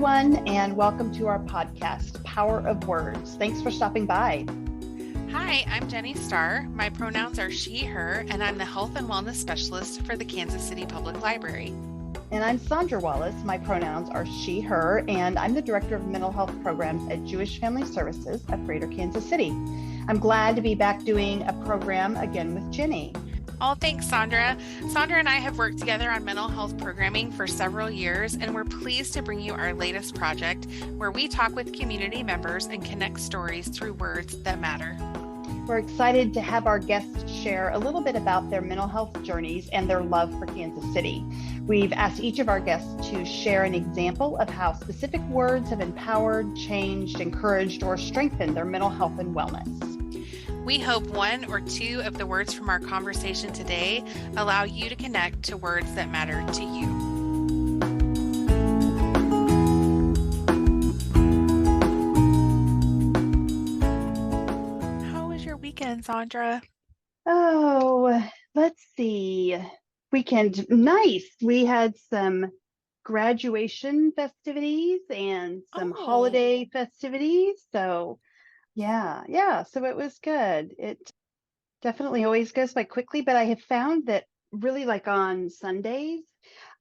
everyone, and welcome to our podcast, Power of Words. Thanks for stopping by. Hi, I'm Jenny Starr. My pronouns are she, her, and I'm the Health and Wellness Specialist for the Kansas City Public Library. And I'm Sandra Wallace. My pronouns are she, her, and I'm the Director of Mental Health Programs at Jewish Family Services of Greater Kansas City. I'm glad to be back doing a program again with Jenny. Oh, thanks, Sandra. Sandra and I have worked together on mental health programming for several years, and we're pleased to bring you our latest project where we talk with community members and connect stories through words that matter. We're excited to have our guests share a little bit about their mental health journeys and their love for Kansas City. We've asked each of our guests to share an example of how specific words have empowered, changed, encouraged, or strengthened their mental health and wellness. We hope one or two of the words from our conversation today allow you to connect to words that matter to you. How was your weekend, Sandra? Oh, let's see. Weekend, nice. We had some graduation festivities and some holiday festivities. So so it was good. It definitely always goes by quickly, but I have found that really like on Sundays,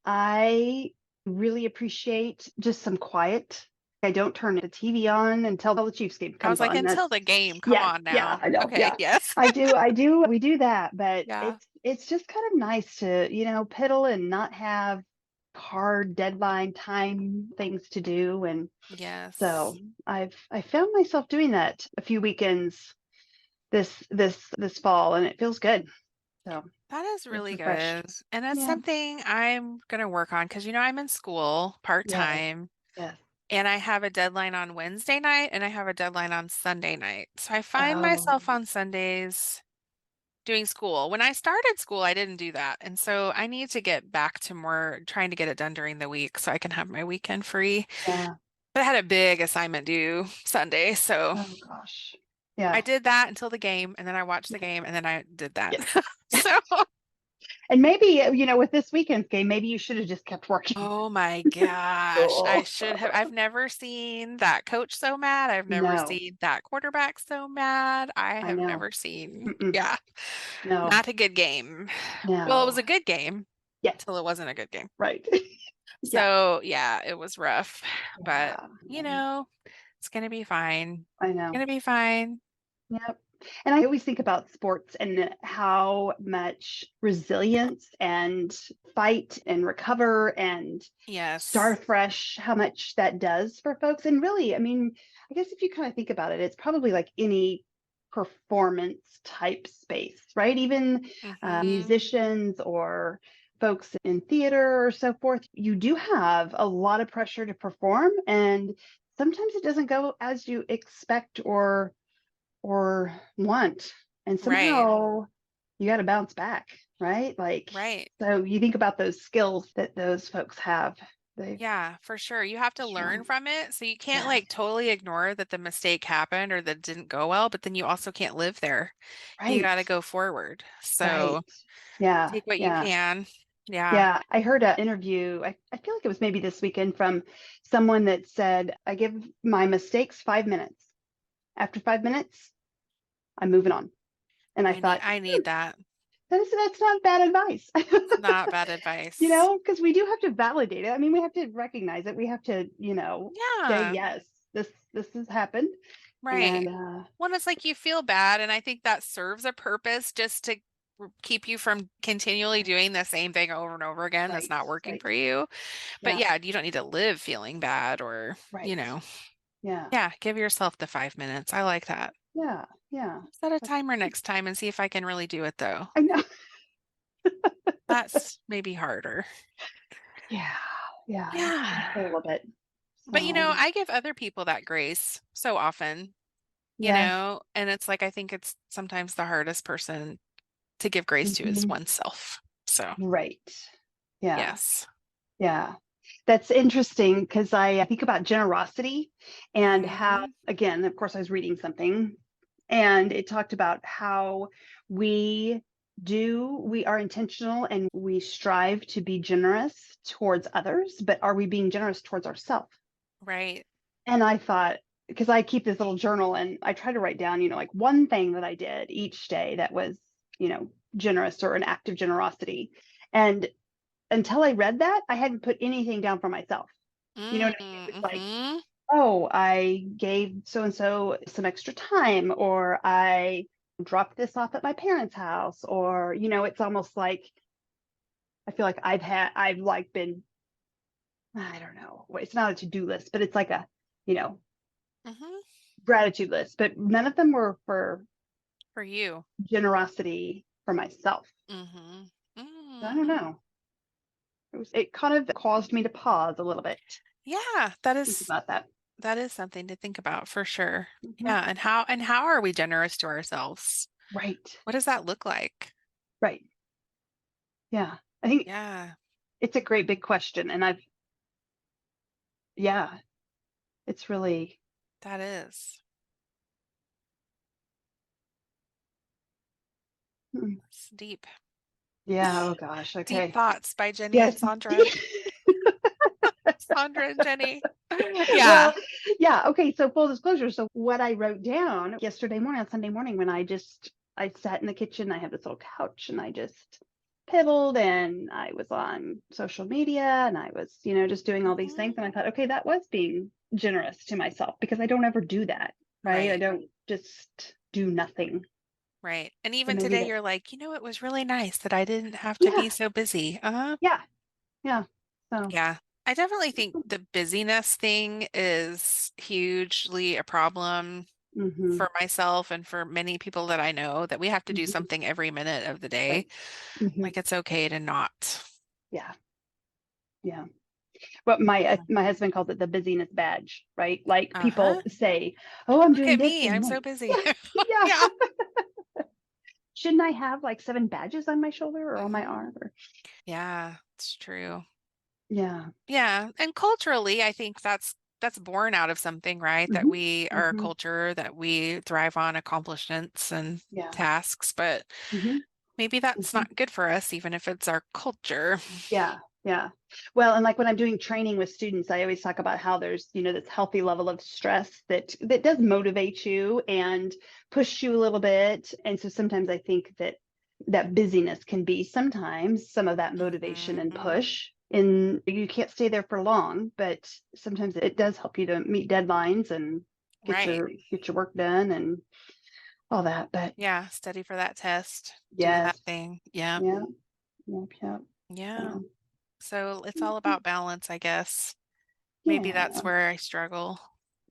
I really appreciate just some quiet. I don't turn the TV on until the Chiefs game comes on. I was like, until the game, come on now. Yeah, I know. Okay, yeah. yes. I do. We do that, but Yeah. it's just kind of nice to, piddle and not have hard deadline time things to do. And Yes. so I found myself doing that a few weekends this fall, and it feels good. So that is really good. refreshed. And that's something I'm going to work on because, I'm in school part-time. Yes. And I have a deadline on Wednesday night and I have a deadline on Sunday night. So I find myself on Sundays doing school. When I started school, I didn't do that. And so I need to get back to more trying to get it done during the week so I can have my weekend free. Yeah. But I had a big assignment due Sunday. So Oh gosh. Yeah. I did that until the game, and then I watched the game, and then I did that. Yes. So and maybe, with this weekend's game, maybe you should have just kept working. oh my gosh. I should have. I've never seen that coach so mad. I've never seen that quarterback so mad. I have never seen. Yeah. No. Not a good game. No. Well, it was a good game. Yeah. Until it wasn't a good game. Right. So yeah, it was rough. But it's gonna be fine. I know. It's gonna be fine. Yep. And I always think about sports and how much resilience and fight and recover and start fresh, how much that does for folks. And really, I guess if you kind of think about it, it's probably like any performance type space, right? Even musicians or folks in theater or so forth, you do have a lot of pressure to perform. And sometimes it doesn't go as you expect or want, and somehow you got to bounce back, right? So you think about those skills that those folks have. For sure. You have to learn from it. So you can't totally ignore that the mistake happened or that didn't go well, but then you also can't live there. You got to go forward. So take what you can. Yeah. I heard an interview, I feel like it was maybe this weekend, from someone that said, I give my mistakes 5 minutes. After 5 minutes, I'm moving on. And I thought, I need that. That's not bad advice. It's not bad advice. Because we do have to validate it. We have to recognize it. We have to, say, yes, this has happened. Right. Well, it's like you feel bad. And I think that serves a purpose just to keep you from continually doing the same thing over and over again. That's not working for you. But you don't need to live feeling bad or, give yourself the 5 minutes. I like that. Yeah. Set a timer next time and see if I can really do it, though. I know. That's maybe harder. Yeah. A little bit. So. But, I give other people that grace so often, and it's like, I think it's sometimes the hardest person to give grace to is oneself. So. Right. Yeah. Yes. Yeah. That's interesting because I think about generosity and how, again, of course, I was reading something and it talked about how we are intentional and we strive to be generous towards others, but are we being generous towards ourselves? Right. And I thought, because I keep this little journal and I try to write down, like one thing that I did each day that was, generous or an act of generosity. And until I read that, I hadn't put anything down for myself. You know what I mean? It was like, Mm-hmm. oh, I gave so and so some extra time, or I dropped this off at my parents' house, or, it's almost like I feel like I've like been, I don't know, it's not a to-do list, but it's like a, you know, Mm-hmm. gratitude list, but none of them were for For you. generosity for myself. Mm-hmm. So I don't Mm. know. It kind of caused me to pause a little bit, Yeah, think about that. that is something to think about for sure. Mhm. Yeah, and how are we generous to ourselves? Right. What does that look like? Right. Yeah. I think Yeah, it's a great big question. And yeah, it's really, that is. mm, It's deep. yeah. Oh gosh. Deep Okay. Thoughts by Jenny and Yes. Sandra. Sandra and Jenny. Yeah. Well, yeah. Okay. So full disclosure. So what I wrote down yesterday morning, on Sunday morning, when I sat in the kitchen, I have this little couch and I just piddled and I was on social media and I was, just doing all these Hmm. things. And I thought, okay, that was being generous to myself because I don't ever do that. Right. I Right. don't just do nothing. Right. And So even maybe today, that, you're like, it was really nice that I didn't have to be yeah, so busy. Uh-huh. yeah, yeah. So, Yeah. I definitely think the busyness thing is hugely a problem hmm for myself and for many people that I know, that we have to do hmm something every minute of the day. right. hmm Like it's okay to not. Yeah, yeah. What Yeah. my husband calls it the busyness badge, right? Like Uh-huh. people say, "Oh, I'm Look doing at this me. and I'm that." so busy. Yeah, yeah. Yeah. Shouldn't I have like 7 badges on my shoulder or on my Hmm. arm? Or Yeah, it's true. yeah. Yeah. And culturally, I think that's born out of something, right? That hmm we are a hmm culture that we thrive on accomplishments and Yeah. tasks, but hmm maybe that's hmm not good for us, even if it's our culture. Yeah. Yeah. Well, and like when I'm doing training with students, I always talk about how there's, this healthy level of stress that does motivate you and push you a little bit. And so sometimes I think that busyness can be sometimes some of that motivation and Hmm. push. And you can't stay there for long, but sometimes it does help you to meet deadlines and get Right. your work done and all that. But Yeah, study for that test, do yes, that thing. Yeah. yeah, yep, yep. Yeah. So, So it's all about balance, I guess. Maybe yeah. that's where I struggle.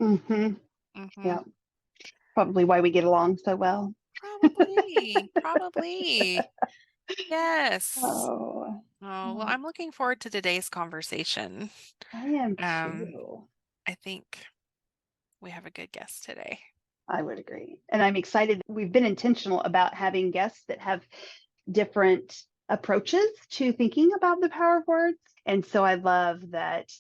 hmm Hmm. Yeah. Probably why we get along so well. Probably, probably. Yes. Oh, Oh, well, oh, I'm looking forward to today's conversation. I am Um, too. I think we have a good guest today. I would agree. And I'm excited. We've been intentional about having guests that have different approaches to thinking about the power of words. And so I love that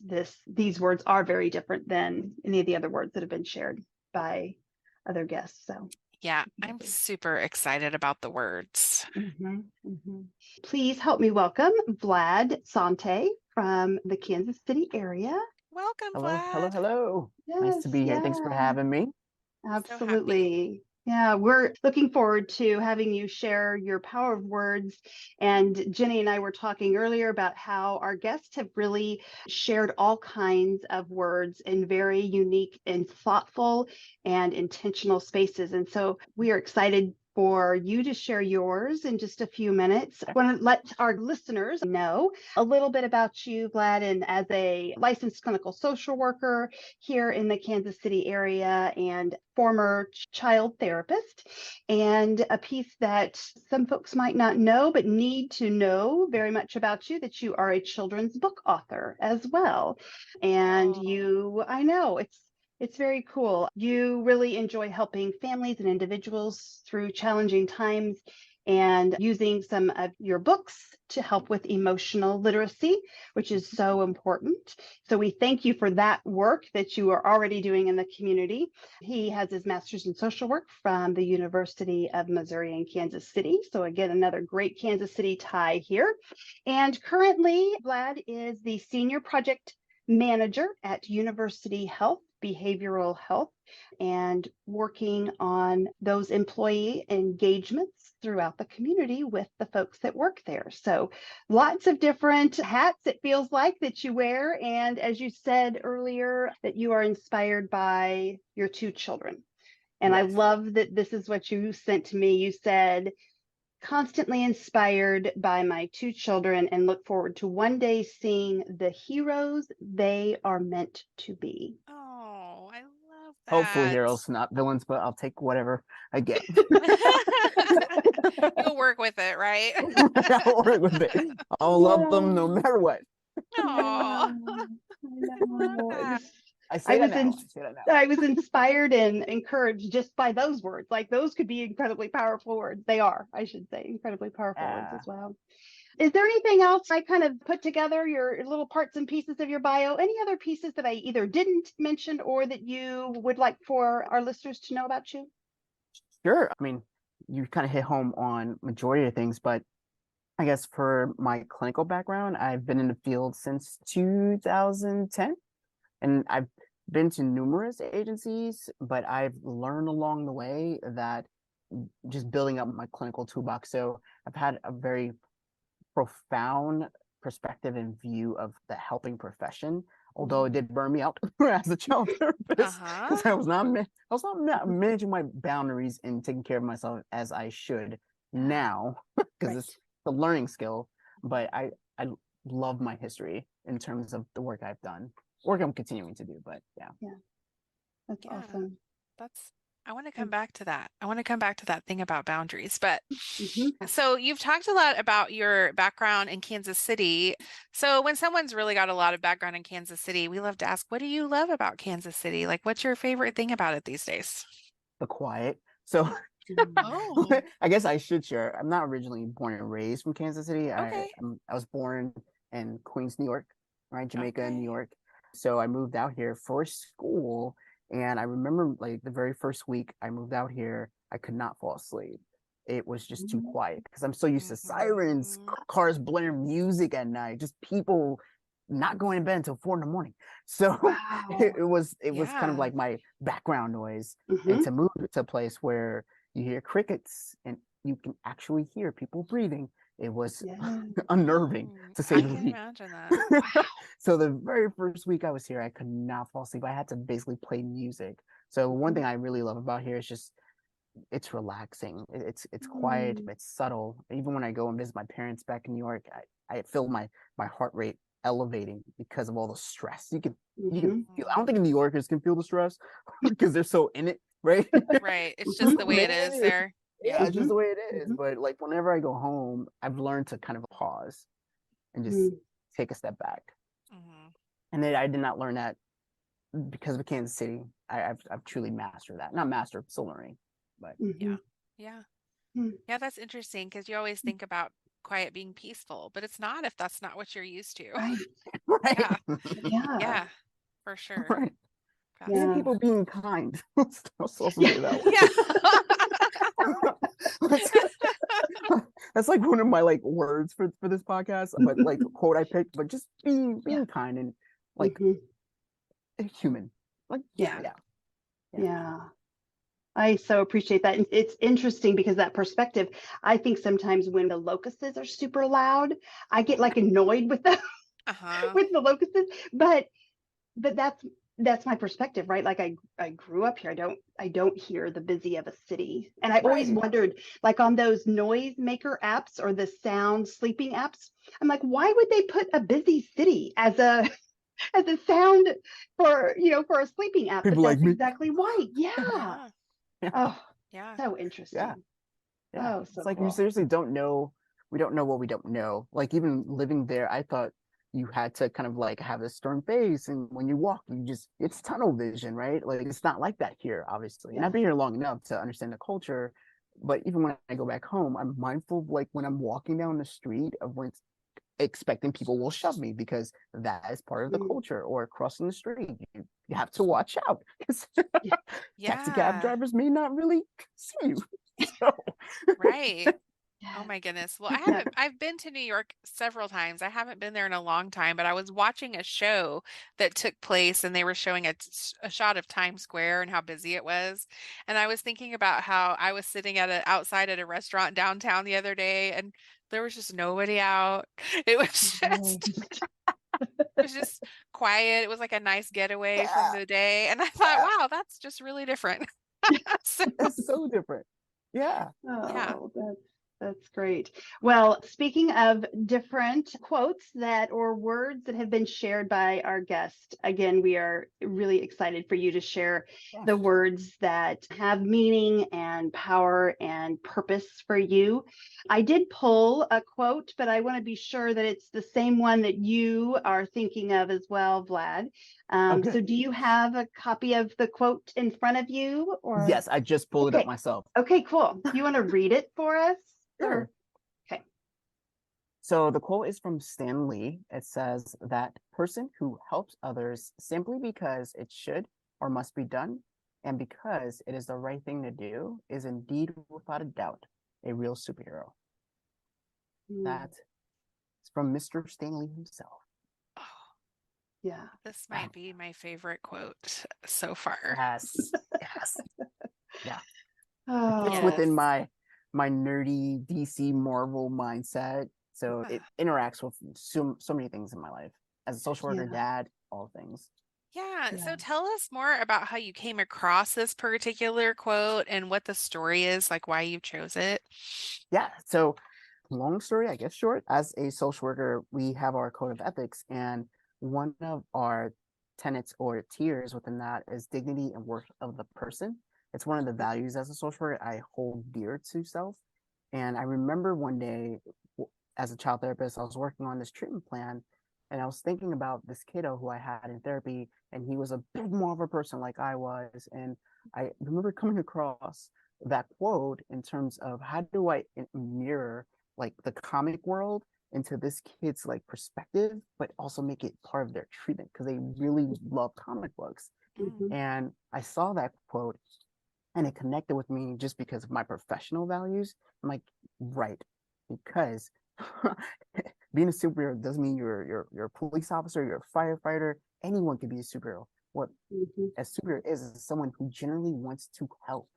these words are very different than any of the other words that have been shared by other guests. So Yeah, I'm super excited about the words. mhm, mhm. Please help me welcome Vlad Sante from the Kansas City area. Welcome, Hello, hello, Vlad. hello. Nice Yes, to be here. Thanks for yeah. having me. So happy. Absolutely. Yeah, we're looking forward to having you share your power of words. And Jenny and I were talking earlier about how our guests have really shared all kinds of words in very unique and thoughtful and intentional spaces. And so we are excited for you to share yours in just a few minutes. I want to let our listeners know a little bit about you, Vlad, and as a licensed clinical social worker here in the Kansas City area and former child therapist, and a piece that some folks might not know but need to know very much about you, that you are a children's book author as well. And Oh, I know it's very cool. You really enjoy helping families and individuals through challenging times and using some of your books to help with emotional literacy, which is so important. So we thank you for that work that you are already doing in the community. He has his master's in social work from the University of Missouri in Kansas City. So again, another great Kansas City tie here. And currently, Vlad is the senior project manager at University Health, Behavioral Health, and working on those employee engagements throughout the community with the folks that work there. So lots of different hats, it feels like, that you wear. And as you said earlier, that you are inspired by your two children. And I love that this is what you sent to me. You said, constantly inspired by my two children and look forward to one day seeing the heroes they are meant to be. Oh, I love that. Hopefully heroes, not villains, but I'll take whatever I get. You'll work with it, right? I'll work with it. I'll love them no matter what. Aww. I was inspired and encouraged just by those words. Like, those could be incredibly powerful words. They are, I should say, incredibly powerful words as well. Is there anything else? I kind of put together your little parts and pieces of your bio. Any other pieces that I either didn't mention or that you would like for our listeners to know about you? Sure. I mean, you kind of hit home on majority of things, but I guess for my clinical background, I've been in the field since 2010, and I've been to numerous agencies, but I've learned along the way that just building up my clinical toolbox. So I've had a very profound perspective and view of the helping profession, although it did burn me out as a child therapist because I was not managing my boundaries and taking care of myself as I should now, because it's a learning skill. But I love my history in terms of the work I've done, work I'm continuing to do. But that's awesome. I want to come back to that. I want to come back to that thing about boundaries. But so you've talked a lot about your background in Kansas City. So when someone's really got a lot of background in Kansas City, we love to ask, what do you love about Kansas City? Like, what's your favorite thing about it these days? The quiet. So I guess I should share. I'm not originally born and raised from Kansas City. I was born in Queens, New York, right? Jamaica, New York. So I moved out here for school. And I remember, like, the very first week I moved out here, I could not fall asleep. It was just too quiet because I'm so used to sirens, cars blaring music at night, just people not going to bed until 4 a.m. So it was kind of like my background noise. And to move to a place where you hear crickets and you can actually hear people breathing, it was unnerving, to say the least. I can imagine that. So the very first week I was here, I could not fall asleep. I had to basically play music. So one thing I really love about here is just it's relaxing. It's quiet, it's subtle. Even when I go and visit my parents back in New York, I feel my heart rate elevating because of all the stress. You can feel, I don't think New Yorkers can feel the stress because they're so in it, right? Right. It's just the way it is there. Yeah, it's just the way it is. But like whenever I go home, I've learned to kind of pause and just take a step back. And then I did not learn that because of Kansas City. I've truly mastered that. Not mastered, still learning. But yeah, that's interesting because you always think about quiet being peaceful, but it's not if that's not what you're used to. Right. Yeah, for sure. Right. Yeah. People being kind. Let's also say that one. That's like one of my like words for this podcast, but like a quote I picked, but just being kind and like human. Like yeah. I so appreciate that. And it's interesting because that perspective, I think sometimes when the locusts are super loud, I get like annoyed with them with the locusts, but that's my perspective, right? Like I grew up here. I don't hear the busy of a city. And I always wondered, like on those noise maker apps or the sound sleeping apps, I'm like, why would they put a busy city as a sound for a sleeping app? People but that's like me. Exactly why. Yeah. Oh, so interesting. Yeah. Oh, so it's like cool. You seriously don't know. We don't know what we don't know. Like even living there, I thought you had to kind of like have a stern face, and when you walk, it's tunnel vision, right? Like it's not like that here, obviously. And I've been here long enough to understand the culture, but even when I go back home, I'm mindful of like when I'm walking down the street of when expecting people will shove me because that is part of the culture, or crossing the street. You have to watch out because taxi cab drivers may not really see you. So. Right. Oh my goodness. Well, I've been to New York several times. I haven't been there in a long time, but I was watching a show that took place and they were showing a shot of Times Square and how busy it was. And I was thinking about how I was sitting outside at a restaurant downtown the other day and there was just nobody out. It was just quiet. It was like a nice getaway from the day. And I thought, wow, that's just really different. It's so different. Yeah. Oh, that's great. Well, speaking of different quotes or words that have been shared by our guest, again, we are really excited for you to share the words that have meaning and power and purpose for you. I did pull a quote, but I want to be sure that it's the same one that you are thinking of as well, Vlad. So do you have a copy of the quote in front of you? Or yes, I just pulled it up myself. Okay, cool. You want to read it for us? Sure. Okay. So the quote is from Stan Lee. It says, that person who helps others simply because it should or must be done, and because it is the right thing to do, is indeed, without a doubt, a real superhero. That's from Mr. Stan Lee himself. Oh, yeah. This might be my favorite quote so far. Yes. Yes. Yeah. Oh, It fits within my nerdy DC Marvel mindset. So it interacts with so many things in my life. As a social worker, dad, all things. Yeah. So tell us more about how you came across this particular quote and what the story is, like why you chose it. Yeah. So long story, I guess short, as a social worker, we have our code of ethics, and one of our tenets or tiers within that is dignity and worth of the person. It's one of the values as a social worker I hold dear to self. And I remember one day as a child therapist, I was working on this treatment plan, and I was thinking about this kiddo who I had in therapy, and he was a bit more of a person like I was. And I remember coming across that quote in terms of how do I mirror like the comic world into this kid's like perspective, but also make it part of their treatment because they really love comic books. And I saw that quote and it connected with me just because of my professional values. I'm like, right, because being a superhero doesn't mean you're a police officer, you're a firefighter. Anyone can be a superhero. What a superhero is someone who generally wants to help.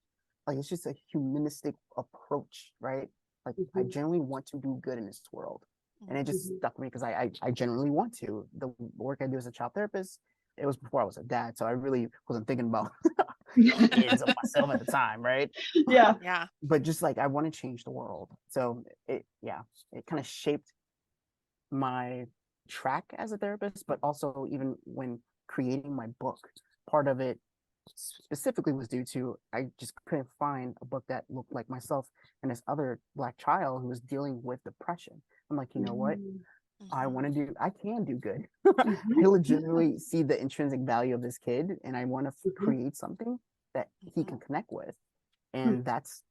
Like it's just a humanistic approach, right? Like I generally want to do good in this world. And it just stuck with me because I genuinely want to. The work I do as a child therapist, it was before I was a dad, so I really wasn't thinking about kids or myself at the time, right? Yeah. But just like I want to change the world. So it kind of shaped my track as a therapist, but also even when creating my book, part of it specifically was due to I just couldn't find a book that looked like myself and this other Black child who was dealing with depression. I'm like, you know what? I can do good. I legitimately see the intrinsic value of this kid, and I want to create something that he can connect with. And that's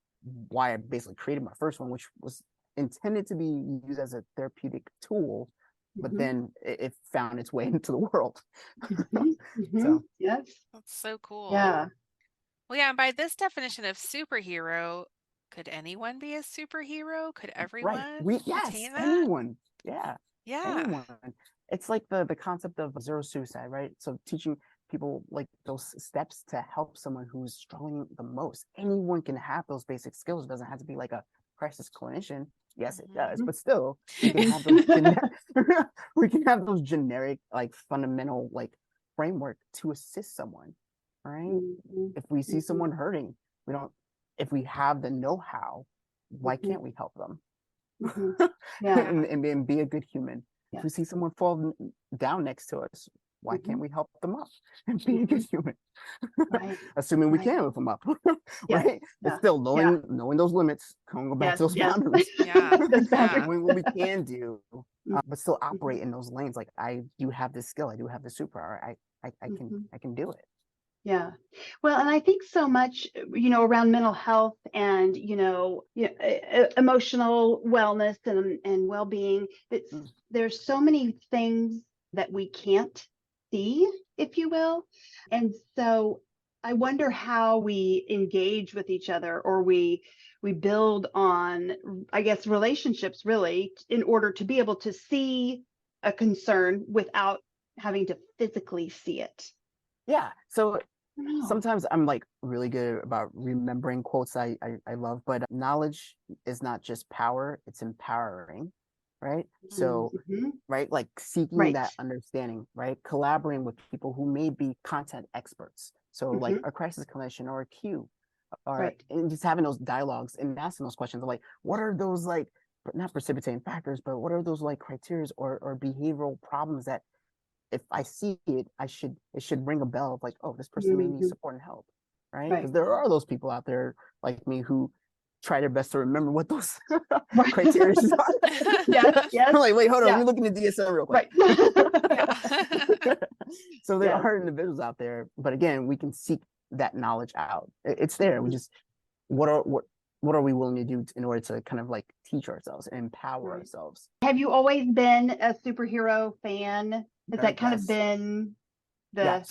why I basically created my first one, which was intended to be used as a therapeutic tool, but then it found its way into the world. So yes, that's so cool. Yeah. Well, yeah, and by this definition of superhero, could anyone be a superhero? Could everyone attain that? Anyone. Yeah. Anyone. It's like the concept of zero suicide, right? So teaching people like those steps to help someone who's struggling the most. Anyone can have those basic skills. It doesn't have to be like a crisis clinician. Yes, it does, but still, we can have those we can have those generic, like fundamental, like framework to assist someone, right? If we see someone hurting, if we have the know-how, why can't we help them? And be a good human. If we see someone fall down next to us, why can't we help them up and be a good human? Assuming we can lift them up, right? But still knowing those limits, go back to those boundaries. What we can do, but still operate in those lanes. Like I do have this skill, I do have this superpower. I can do it. Yeah. Well, and I think so much, around mental health and, emotional wellness and well-being, there's so many things that we can't see, if you will. And so I wonder how we engage with each other, or we build on, I guess, relationships really, in order to be able to see a concern without having to physically see it. Yeah. So sometimes I'm like really good about remembering quotes I love, but knowledge is not just power, it's empowering, right? So, right, like seeking that understanding, right? Collaborating with people who may be content experts. So like a crisis clinician or a Q, or and just having those dialogues and asking those questions of like, what are those like, not precipitating factors, but what are those like criteria or behavioral problems that if I see it, it should ring a bell of like, oh, this person may need support and help, right? Because there are those people out there like me who try their best to remember what those criteria are. Yes. I'm like, wait, hold on, let me look into DSM real quick. So there are individuals out there, but again, we can seek that knowledge out. It's there. We just what are we willing to do in order to kind of like teach ourselves and empower ourselves? Have you always been a superhero fan? Has that kind of been the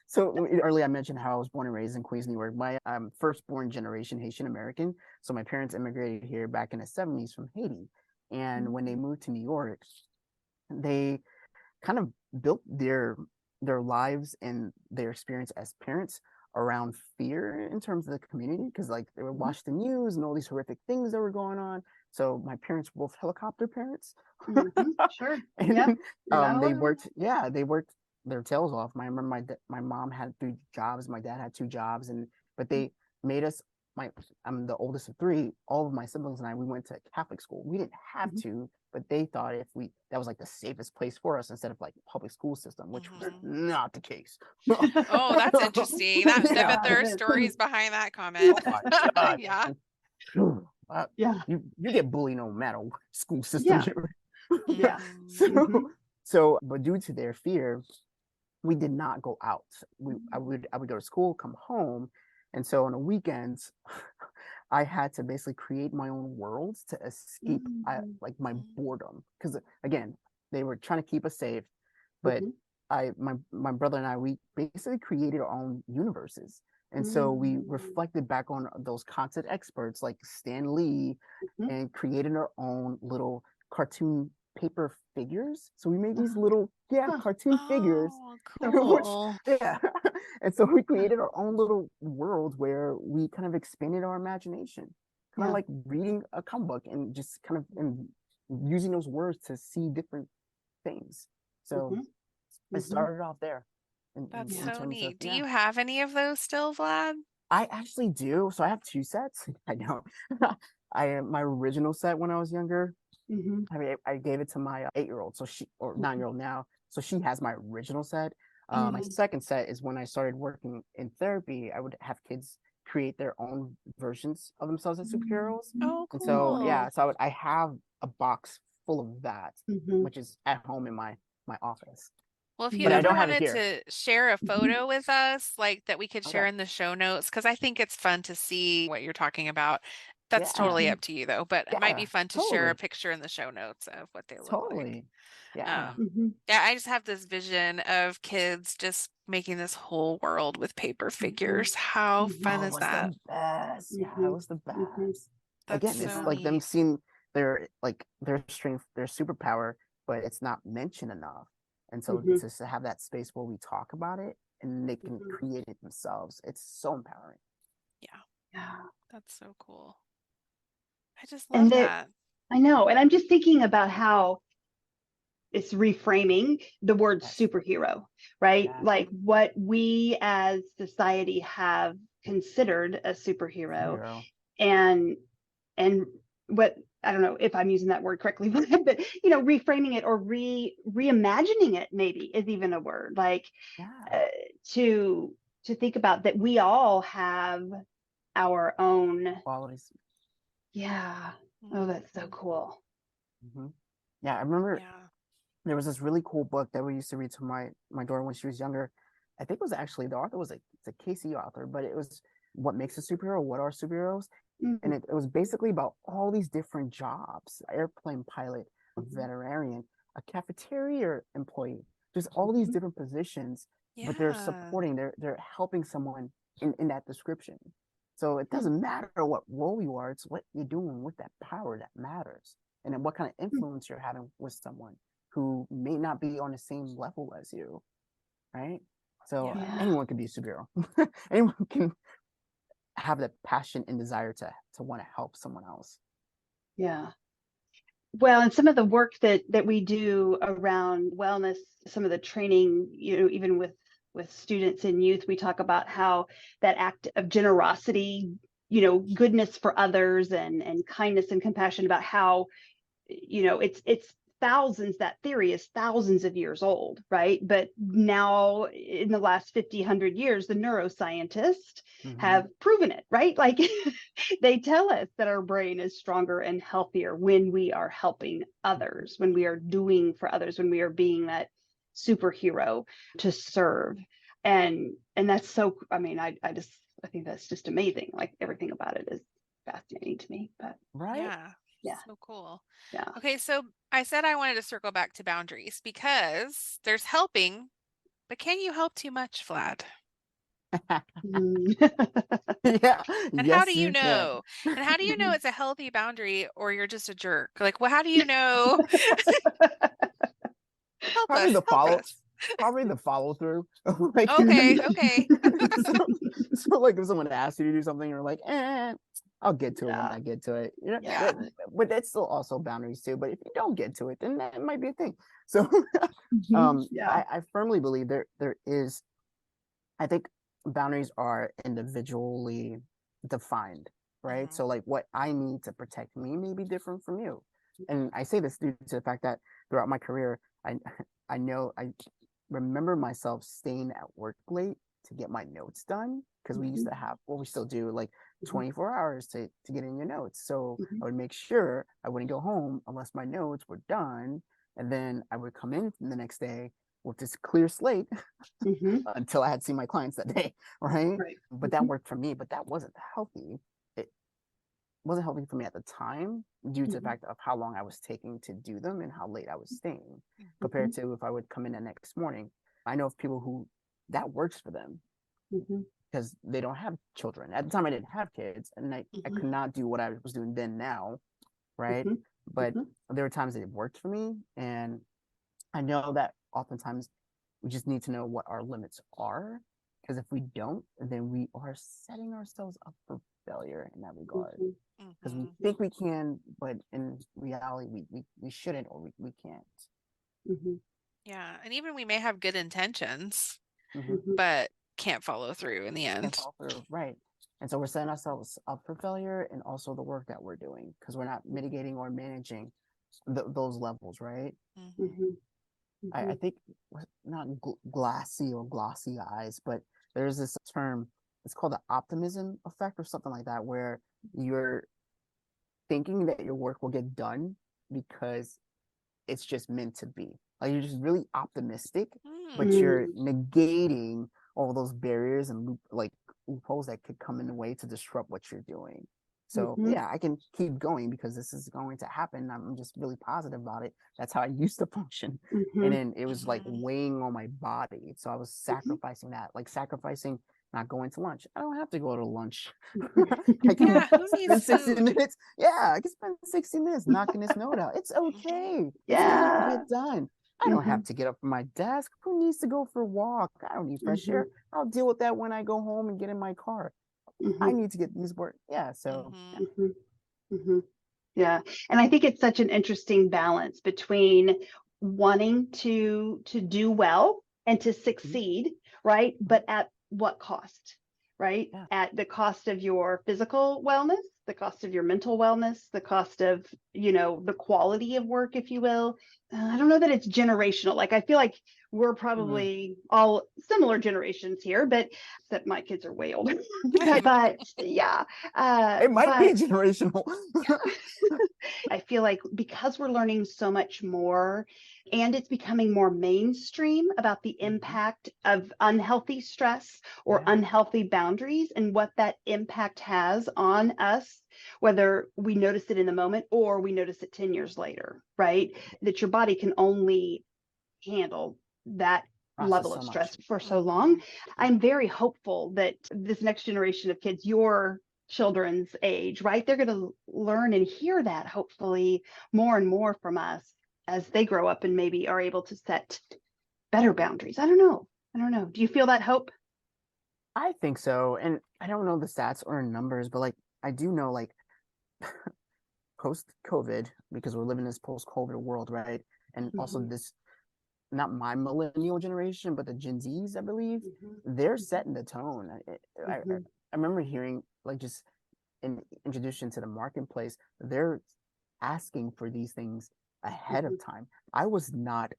So earlier I mentioned how I was born and raised in Queens, New York. My firstborn generation Haitian American. So my parents immigrated here back in the 70s from Haiti. And when they moved to New York, they kind of built their lives and their experience as parents around fear in terms of the community, because like they would watch the news and all these horrific things that were going on. So my parents were both helicopter parents. Sure. And they worked their tails off. I remember my mom had 3 jobs, my dad had 2 jobs, but they made us, I'm the oldest of 3, all of my siblings and I, we went to Catholic school. We didn't have to, but they thought that was like the safest place for us instead of like public school system, which was not the case. Oh, that's interesting. I bet there are stories behind that comment. Oh my God. Yeah. You get bullied no matter what school system you're in. But due to their fear, we did not go out. I would go to school, come home, and so on the weekends, I had to basically create my own worlds to escape like my boredom. Because again, they were trying to keep us safe, but my brother and I, we basically created our own universes. And so we reflected back on those content experts like Stan Lee and created our own little cartoon paper figures. So we made these little cartoon figures. Cool. And so we created our own little world where we kind of expanded our imagination, kind of like reading a comic book and just kind of using those words to see different things. So it started off there. That's so neat. Do you have any of those still, Vlad? I actually do. So I have 2 sets. I don't. My original set when I was younger, I gave it to my 8-year-old, so she, or 9-year-old now, so she has my original set. My second set is when I started working in therapy. I would have kids create their own versions of themselves as superheroes. Oh, cool. And so I have a box full of that, which is at home in my office. Well, if you ever wanted to share a photo with us, like that we could share in the show notes, because I think it's fun to see what you're talking about. That's totally up to you, though. But it might be fun to share a picture in the show notes of what they look like. Yeah. I just have this vision of kids just making this whole world with paper figures. How fun is that? The best. Yeah, it was the best. That's Again, so it's like neat. them seeing their strength, their superpower, but it's not mentioned enough. And so just to have that space where we talk about it and they can create it themselves, it's so empowering. Yeah. That's so cool. I just love that. I know. And I'm just thinking about how it's reframing the word superhero, right? Like what we as society have considered a superhero. And what, I don't know if I'm using that word correctly, but reframing it or reimagining it maybe is even a word, like to think about that we all have our own qualities. Oh, that's so cool. I remember there was this really cool book that we used to read to my daughter when she was younger. I think it was actually, the author was it's a Casey author, but it was What Makes a Superhero, What Are Superheroes? And it was basically about all these different jobs: airplane pilot, a veterinarian, a cafeteria employee, just all these different positions. but they're supporting, they're helping someone in that description. So it doesn't matter what role you are, it's what you're doing with that power that matters. And then what kind of influence you're having with someone who may not be on the same level as you, right? So anyone can be a superhero. Anyone can have that passion and desire to want to help someone else. Yeah. Well, and some of the work that we do around wellness, some of the training, even with students and youth, we talk about how that act of generosity, goodness for others and kindness and compassion, about how, it's thousands, that theory is thousands of years old, right? But now in the last 50, 100 years, the neuroscientists have proven it, right? Like they tell us that our brain is stronger and healthier when we are helping others, when we are doing for others, when we are being that superhero to serve. And that's so, I mean, I think that's just amazing. Like everything about it is fascinating to me, but right. Yeah. So cool. Yeah. Okay. So I said I wanted to circle back to boundaries because there's helping, but can you help too much, Vlad? Yeah. And how do you know? And how do you know it's a healthy boundary or you're just a jerk? Like, well, how do you know? Probably the follow through. Like, okay. So like if someone asks you to do something, you're like, I'll get to it when I get to it. But that's still also boundaries too. But if you don't get to it, then that might be a thing. So I firmly believe there is, I think boundaries are individually defined, right? So like what I need to protect me may be different from you. And I say this due to the fact that throughout my career, I know I remember myself staying at work late to get my notes done, because we used to have, well, we still do, like 24 hours to get in your notes. So I would make sure I wouldn't go home unless my notes were done. And then I would come in the next day with this clear slate until I had seen my clients that day, right? But that worked for me, but that wasn't healthy. It wasn't healthy for me at the time due to the fact of how long I was taking to do them and how late I was staying compared to if I would come in the next morning. I know of people who that works for them because they don't have children. At the time I didn't have kids, and I could not do what I was doing then now, right? But there were times that it worked for me, and I know that oftentimes we just need to know what our limits are, because if we don't, then we are setting ourselves up for failure in that regard, because we think we can, but in reality we shouldn't, or we can't. Yeah, and even we may have good intentions, but can't follow through in the end. Right. And so we're setting ourselves up for failure, and also the work that we're doing, because we're not mitigating or managing those levels, right? I think not glassy or glossy eyes, but there's this term, it's called the optimism effect or something like that, where you're thinking that your work will get done because it's just meant to be. Like you're just really optimistic, but you're negating all those barriers and loopholes that could come in the way to disrupt what you're doing. So I can keep going because this is going to happen. I'm just really positive about it. That's how I used to function. And then it was like weighing on my body. So I was sacrificing that, like sacrificing not going to lunch. I don't have to go to lunch. I can spend 60 minutes. Yeah, I can spend 60 minutes knocking this note out. It's okay. It's gonna get done. I don't have to get up from my desk. Who needs to go for a walk? I don't need fresh air. I'll deal with that when I go home and get in my car. I need to get these work. Yeah. So. Yeah. And I think it's such an interesting balance between wanting to do well and to succeed, right? But at what cost, right? At the cost of your physical wellness, the cost of your mental wellness, the cost of, the quality of work, if you will. I don't know that it's generational. Like, I feel like we're probably all similar generations here, but except my kids are way older. But yeah, it might be generational. I feel like because we're learning so much more, and it's becoming more mainstream about the impact of unhealthy stress or unhealthy boundaries and what that impact has on us, whether we notice it in the moment or we notice it 10 years later, right? That your body can only handle that level of stress for so long. I'm very hopeful that this next generation of kids, your children's age, right, they're going to learn and hear that hopefully more and more from us as they grow up and maybe are able to set better boundaries. I don't know. Do you feel that hope? I think so. And I don't know the stats or numbers, but like I do know like post-COVID, because we're living in this post-COVID world, right? And also this, not my millennial generation, but the Gen Zs, I believe, they're setting the tone. I remember hearing like just in introduction to the marketplace, they're asking for these things ahead of time. I was not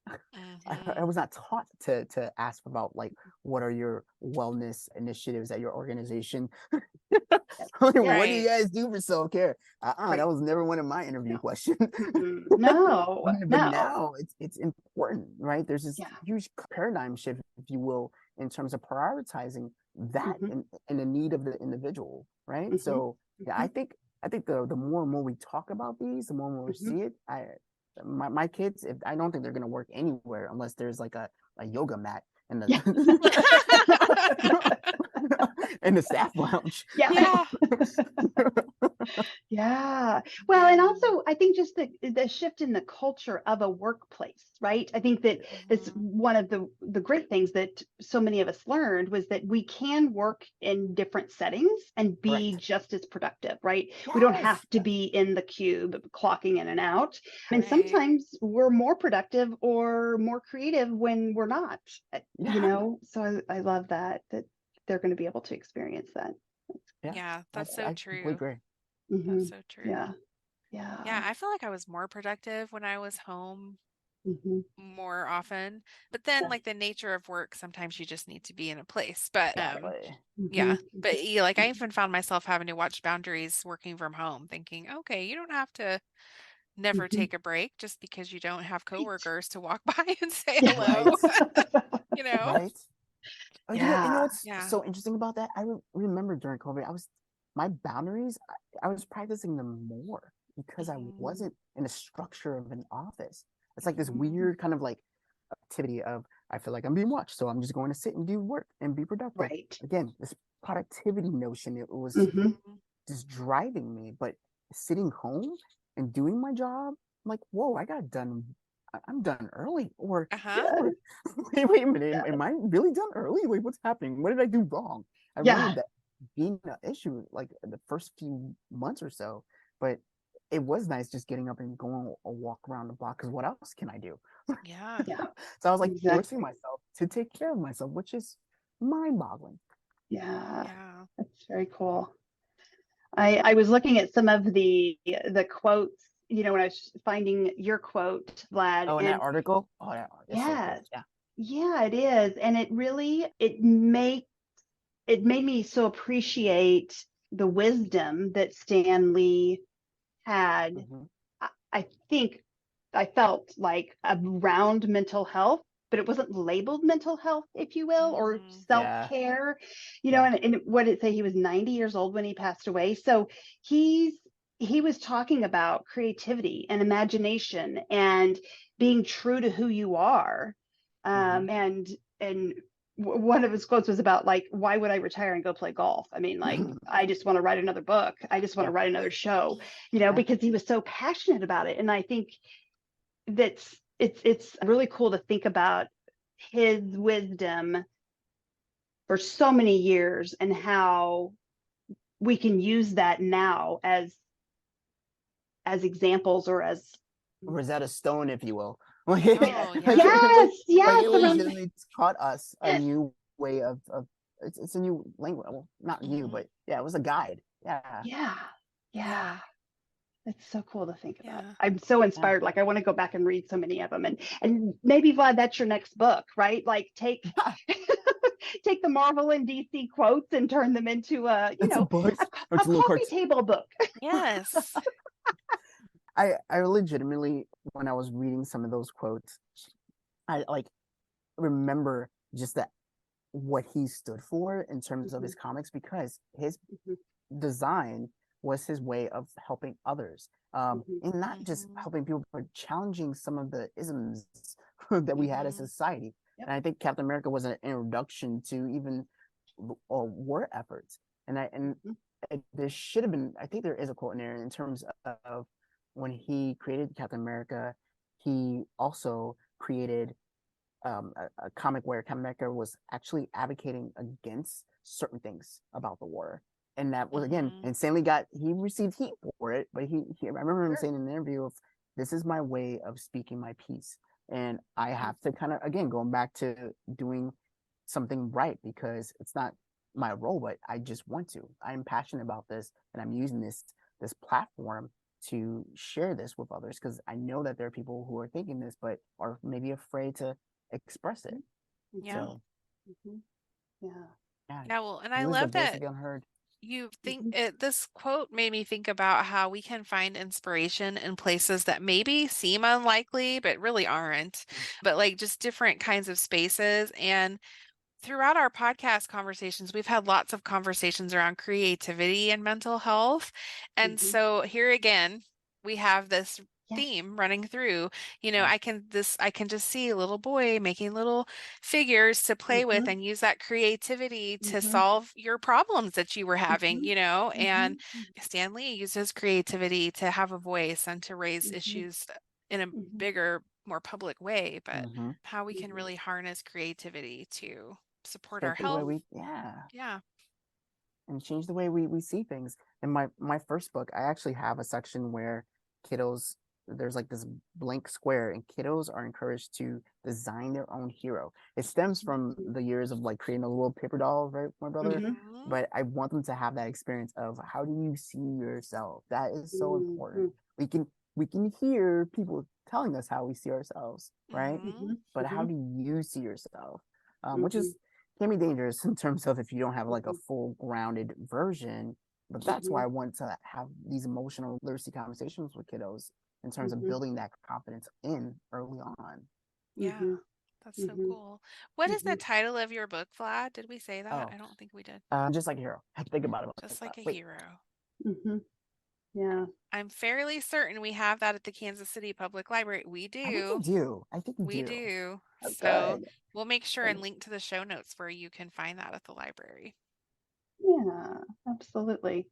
I was not taught to ask about like what are your wellness initiatives at your organization. What do you guys do for self-care? That was never one of my interview questions. No. But now it's important, right? There's this huge paradigm shift, if you will, in terms of prioritizing that in the need of the individual, right? So yeah, I think the more and more we talk about these, the more and more we see it. My kids, I don't think they're gonna work anywhere unless there's like a yoga mat in the in the staff lounge. Yeah. Well, and also I think just the shift in the culture of a workplace, right? I think that it's one of the great things that so many of us learned was that we can work in different settings and be just as productive, right? We don't have to be in the cube clocking in and out. And sometimes we're more productive or more creative when we're not, you know? So I love that they're going to be able to experience that. Yeah, that's so true. Agree. That's so true. Yeah. I feel like I was more productive when I was home more often. But then like the nature of work, sometimes you just need to be in a place. But but like I even found myself having to watch boundaries working from home, thinking, okay, you don't have to never take a break just because you don't have coworkers to walk by and say hello. You know? Right. You know what's so interesting about that? I remember during COVID, my boundaries, I was practicing them more because I wasn't in a structure of an office. It's like this weird kind of like activity of I feel like I'm being watched, so I'm just going to sit and do work and be productive. Right. Again, this productivity notion, it was just driving me. But sitting home and doing my job, I'm like, whoa, I'm done early. Or wait a minute, am I really done early? Wait, what's happening? What did I do wrong? I remember that being an issue like the first few months or so, but it was nice just getting up and going a walk around the block, because what else can I do? So I was like forcing myself to take care of myself, which is mind-boggling. That's very cool. I was looking at some of the quotes, you know, when I was finding your quote, Vlad. Oh, in that article? Oh, yeah. Yeah, it is. And it really, it made me so appreciate the wisdom that Stan Lee had. I think I felt like around mental health, but it wasn't labeled mental health, if you will, or self-care, you know, and what did it say? He was 90 years old when he passed away. So he was talking about creativity and imagination and being true to who you are. And one of his quotes was about like, why would I retire and go play golf? I mean, like, I just want to write another book. I just want to write another show, you know, because he was so passionate about it. And I think it's really cool to think about his wisdom for so many years and how we can use that now as examples or as Rosetta Stone, if you will. Yes. It legitimately taught us a new way of it's a new language. Well, not new, but it was a guide. Yeah. It's so cool to think about. I'm so inspired. Like I want to go back and read so many of them, and maybe Vlad, that's your next book, right? Like take take the Marvel and DC quotes and turn them into a coffee table book. Yes. I legitimately, when I was reading some of those quotes, I like remember just that what he stood for in terms of his comics, because his design was his way of helping others, and not just helping people, but challenging some of the isms that we had as a society. And I think Captain America was an introduction to even war efforts. And there should have been, I think there is a quote in there in terms of when he created Captain America, he also created a comic where Captain America was actually advocating against certain things about the war. And that was, again, insanely he received heat for it, but I remember him saying in an interview of, this is my way of speaking my piece. And I have to kind of, again, going back to doing something right, because it's not my role, but I just want to. I'm passionate about this, and I'm using this platform to share this with others, because I know that there are people who are thinking this, but are maybe afraid to express it. Yeah. So, yeah. Well, and I love that you think this quote made me think about how we can find inspiration in places that maybe seem unlikely, but really aren't, but like just different kinds of spaces. And throughout our podcast conversations, we've had lots of conversations around creativity and mental health. And so here again, we have this theme running through. I can just see a little boy making little figures to play with and use that creativity to solve your problems that you were having, and Stan Lee used his creativity to have a voice and to raise issues in a bigger, more public way. But how we can really harness creativity to support our health. And change the way we see things. In my first book, I actually have a section where kiddos, there's like this blank square, and kiddos are encouraged to design their own hero. It stems from the years of like creating a little paper doll, right, my brother? But I want them to have that experience of, how do you see yourself? That is so important. We can hear people telling us how we see ourselves, right? But how do you see yourself? Which can be dangerous in terms of if you don't have like a full grounded version. But that's why I want to have these emotional literacy conversations with kiddos in terms of building that confidence in early on. Yeah, that's so cool. What is the title of your book, Vlad? Did we say that? I don't think we did. Just like a hero. I think about it. Just like a hero. Yeah. I'm fairly certain we have that at the Kansas City Public Library. We do. I think we do. So we'll make sure and link to the show notes where you can find that at the library. Yeah, absolutely.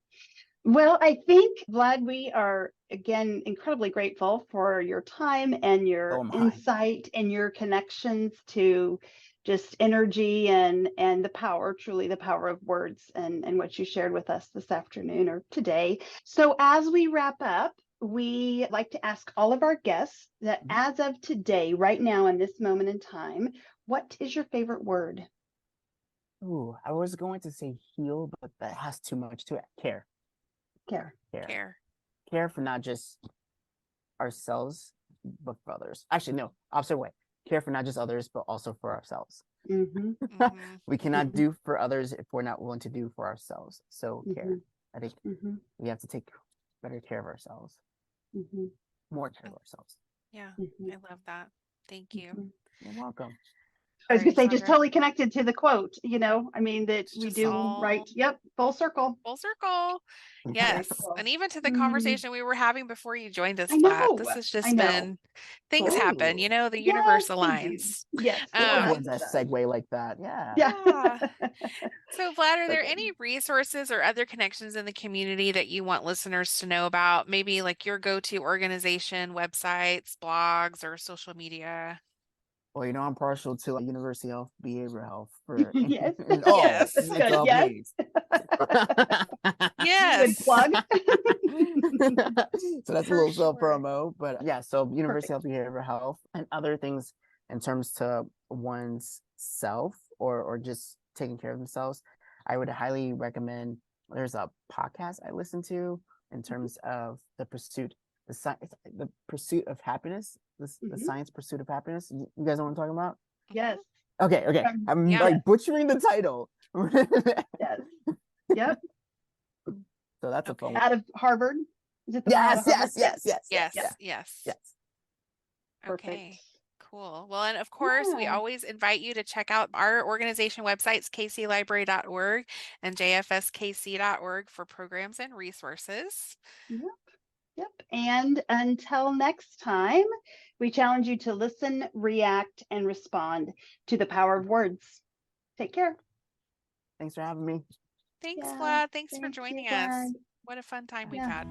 Well, I think, Vlad, we are, again, incredibly grateful for your time and your insight and your connections to just energy and the power, truly the power of words, and what you shared with us this afternoon or today. So as we wrap up, we like to ask all of our guests that as of today, right now, in this moment in time, what is your favorite word? Ooh, I was going to say heal, but that has too much to it. Care for not just ourselves, but for others. Actually, no, opposite way. Care for not just others, but also for ourselves. We cannot do for others if we're not willing to do for ourselves. So care. I think we have to take better care of ourselves. More care of ourselves. Yeah, I love that. Thank you. You're welcome. I was going to say, just totally connected to the quote, I mean, that we do, right? Yep. Full circle. Yes. And even to the conversation we were having before you joined us, Vlad, this has just been, things happen, the universe aligns. Yes. That segue like that. Yeah. So Vlad, are there any resources or other connections in the community that you want listeners to know about? Maybe like your go-to organization, websites, blogs, or social media? Well, I'm partial to University Health Behavioral Health for yes. mental health needs. Yes. Good plug. So that's a little self promo, but yeah. So University Health Behavioral Health and other things in terms to one's self or just taking care of themselves. I would highly recommend. There's a podcast I listen to in terms of the pursuit of happiness. The science pursuit of happiness. You guys know what I'm talking about? Yes. Okay. I'm like butchering the title. Yes. Yep. So that's a fun one. Out of Harvard. Is it the Yes. Okay. Cool. Well, and of course, we always invite you to check out our organization websites, kclibrary.org and jfskc.org for programs and resources. Yep. And until next time, We challenge you to listen, react, and respond to the power of words. Take care. Thanks for having me. Thanks, Vlad. Thanks for joining us. What a fun time we've had.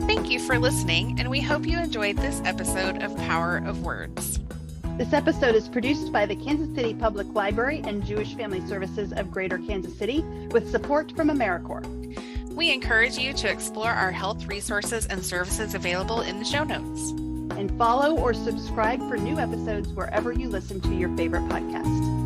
Thank you for listening, and we hope you enjoyed this episode of Power of Words. This episode is produced by the Kansas City Public Library and Jewish Family Services of Greater Kansas City with support from AmeriCorps. We encourage you to explore our health resources and services available in the show notes. And follow or subscribe for new episodes wherever you listen to your favorite podcast.